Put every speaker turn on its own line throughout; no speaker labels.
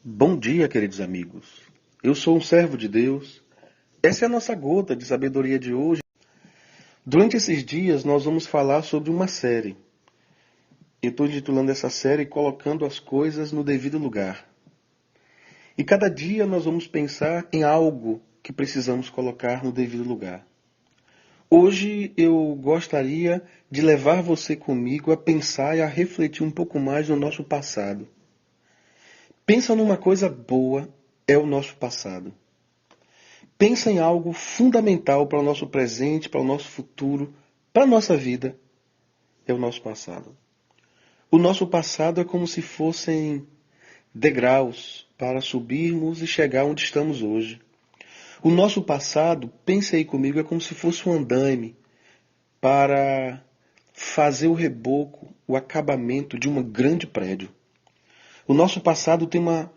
Bom dia, queridos amigos. Eu sou um servo de Deus. Essa é a nossa gota de sabedoria de hoje. Durante esses dias, nós vamos falar sobre uma série. Eu estou intitulando essa série Colocando as Coisas no Devido Lugar. E cada dia nós vamos pensar em algo que precisamos colocar no devido lugar. Hoje eu gostaria de levar você comigo a pensar e a refletir um pouco mais no nosso passado. Pensa numa coisa boa, é o nosso passado. Pensa em algo fundamental para o nosso presente, para o nosso futuro, para a nossa vida, é o nosso passado. O nosso passado é como se fossem degraus para subirmos e chegar onde estamos hoje. O nosso passado, pense aí comigo, é como se fosse um andaime para fazer o reboco, o acabamento de um grande prédio. O nosso passado tem uma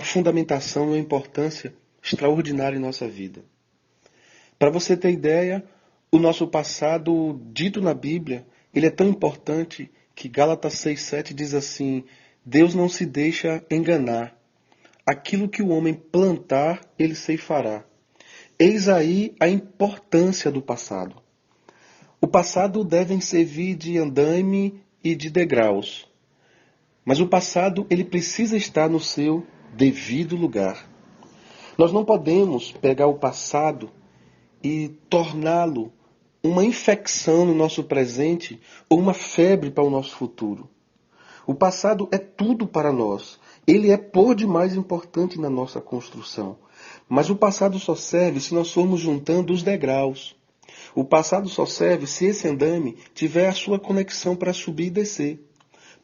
fundamentação e uma importância extraordinária em nossa vida. Para você ter ideia, o nosso passado, dito na Bíblia, ele é tão importante que Gálatas 6,7 diz assim: Deus não se deixa enganar. Aquilo que o homem plantar, ele ceifará. Eis aí a importância do passado. O passado deve servir de andaime e de degraus. Mas o passado, ele precisa estar no seu devido lugar. Nós não podemos pegar o passado e torná-lo uma infecção no nosso presente ou uma febre para o nosso futuro. O passado é tudo para nós. Ele é por demais importante na nossa construção. Mas o passado só serve se nós formos juntando os degraus. O passado só serve se esse andaime tiver a sua conexão para subir e descer.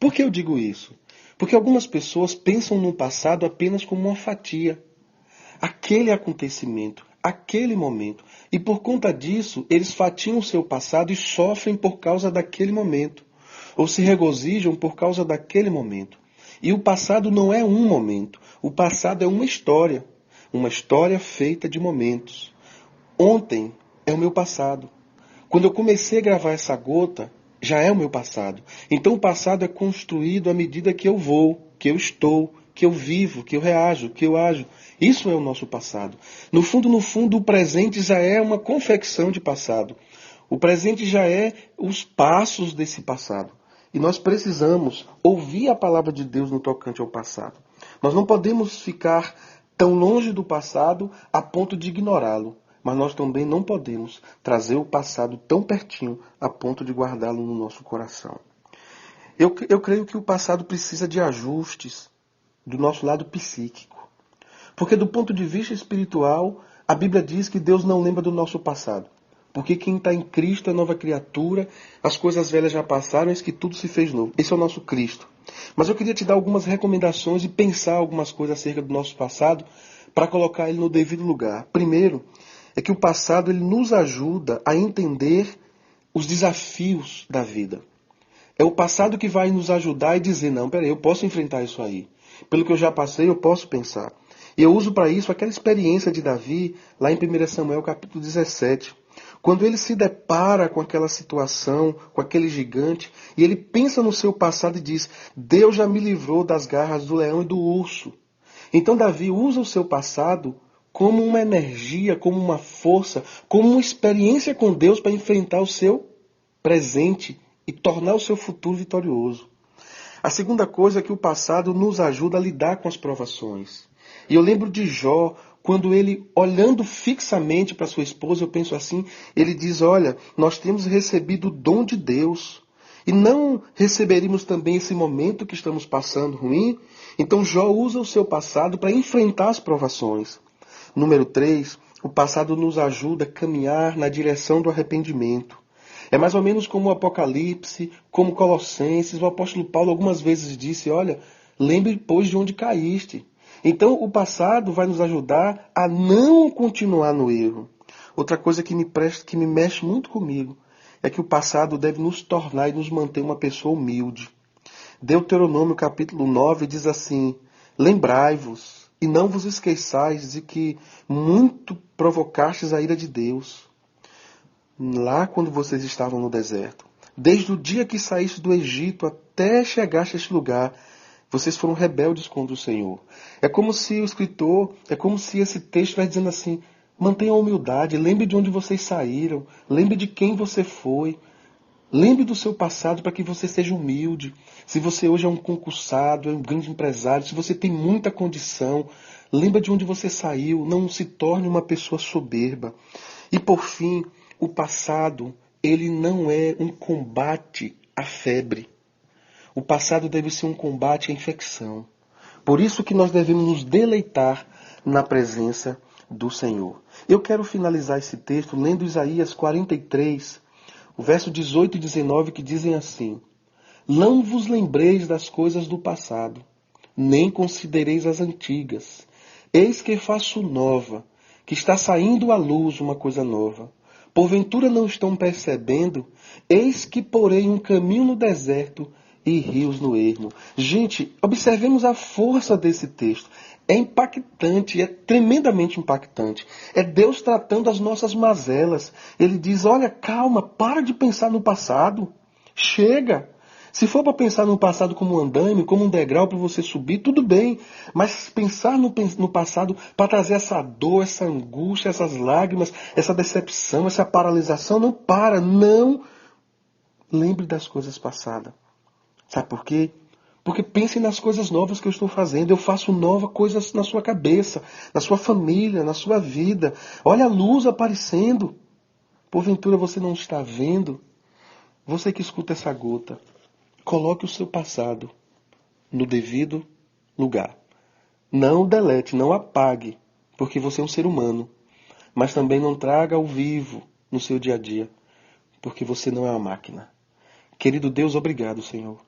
Por que eu digo isso? Porque algumas pessoas pensam no passado apenas como uma fatia. Aquele acontecimento, aquele momento. E por conta disso, eles fatiam o seu passado e sofrem por causa daquele momento. Ou se regozijam por causa daquele momento. E o passado não é um momento. O passado é uma história. Uma história feita de momentos. Ontem é o meu passado. Quando eu comecei a gravar essa gota, já é o meu passado. Então o passado é construído à medida que eu vou, que eu estou, que eu vivo, que eu reajo, que eu ajo. Isso é o nosso passado. No fundo, o presente já é uma confecção de passado. O presente já é os passos desse passado. E nós precisamos ouvir a palavra de Deus no tocante ao passado. Nós não podemos ficar tão longe do passado a ponto de ignorá-lo. Mas nós também não podemos trazer o passado tão pertinho a ponto de guardá-lo no nosso coração. Eu creio que o passado precisa de ajustes do nosso lado psíquico. Porque do ponto de vista espiritual, a Bíblia diz que Deus não lembra do nosso passado. Porque quem está em Cristo é nova criatura, as coisas velhas já passaram, eis que tudo se fez novo. Esse é o nosso Cristo. Mas eu queria te dar algumas recomendações e pensar algumas coisas acerca do nosso passado para colocar ele no devido lugar. Primeiro, é que o passado ele nos ajuda a entender os desafios da vida. É o passado que vai nos ajudar e dizer, não, peraí, eu posso enfrentar isso aí. Pelo que eu já passei, eu posso pensar. E eu uso para isso aquela experiência de Davi, lá em 1 Samuel capítulo 17. Quando ele se depara com aquela situação, com aquele gigante, e ele pensa no seu passado e diz, Deus já me livrou das garras do leão e do urso. Então Davi usa o seu passado como uma energia, como uma força, como uma experiência com Deus para enfrentar o seu presente e tornar o seu futuro vitorioso. A segunda coisa é que o passado nos ajuda a lidar com as provações. E eu lembro de Jó, quando ele, olhando fixamente para sua esposa, eu penso assim, ele diz, olha, nós temos recebido o dom de Deus. E não receberíamos também esse momento que estamos passando ruim? Então Jó usa o seu passado para enfrentar as provações. Número 3, o passado nos ajuda a caminhar na direção do arrependimento. É mais ou menos como o Apocalipse, como Colossenses, o apóstolo Paulo algumas vezes disse, olha, lembre, pois, de onde caíste. Então o passado vai nos ajudar a não continuar no erro. Outra coisa que me mexe muito comigo é que o passado deve nos tornar e nos manter uma pessoa humilde. Deuteronômio capítulo 9 diz assim, lembrai-vos e não vos esqueçais de que muito provocastes a ira de Deus, lá quando vocês estavam no deserto. Desde o dia que saíste do Egito até chegaste a este lugar, Vocês foram rebeldes contra o Senhor. É como se o escritor, é como se esse texto vai dizendo assim: mantenha a humildade, lembre de onde vocês saíram, lembre de quem você foi, lembre do seu passado para que você seja humilde. Se você hoje é um concursado, é um grande empresário, se você tem muita condição, lembre de onde você saiu, não se torne uma pessoa soberba. E por fim, o passado, ele não é um combate à febre. O passado deve ser um combate à infecção. Por isso que nós devemos nos deleitar na presença do Senhor. Eu quero finalizar esse texto lendo Isaías 43, o verso 18 e 19, que dizem assim: Não vos lembreis das coisas do passado, nem considereis as antigas. Eis que faço nova, que está saindo à luz uma coisa nova. Porventura não estão percebendo? Eis que porei um caminho no deserto e rios no ermo. Gente, observemos a força desse texto. É impactante, é tremendamente impactante. É Deus tratando as nossas mazelas. Ele diz: olha, calma, para de pensar no passado. Chega. Se for para pensar no passado como um andaime, como um degrau para você subir, tudo bem. Mas pensar no passado para trazer essa dor, essa angústia, essas lágrimas, essa decepção, essa paralisação, não para. Não lembre das coisas passadas. Sabe por quê? Porque pense nas coisas novas que eu estou fazendo. Eu faço novas coisas na sua cabeça, na sua família, na sua vida. Olha a luz aparecendo. Porventura você não está vendo? Você que escuta essa gota, coloque o seu passado no devido lugar. Não delete, não apague, porque você é um ser humano. Mas também não traga ao vivo no seu dia a dia, porque você não é uma máquina. Querido Deus, obrigado, Senhor.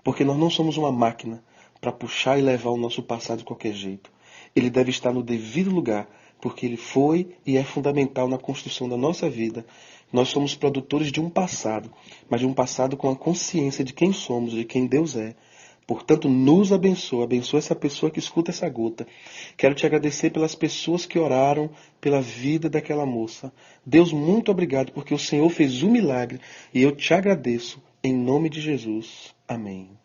Porque nós não somos uma máquina para puxar e levar o nosso passado de qualquer jeito. Ele deve estar no devido lugar, porque ele foi e é fundamental na construção da nossa vida. Nós somos produtores de um passado, mas de um passado com a consciência de quem somos, de quem Deus é. Portanto, nos abençoa essa pessoa que escuta essa gota. Quero te agradecer pelas pessoas que oraram pela vida daquela moça. Deus, muito obrigado, porque o Senhor fez um milagre e eu te agradeço. Em nome de Jesus. Amém.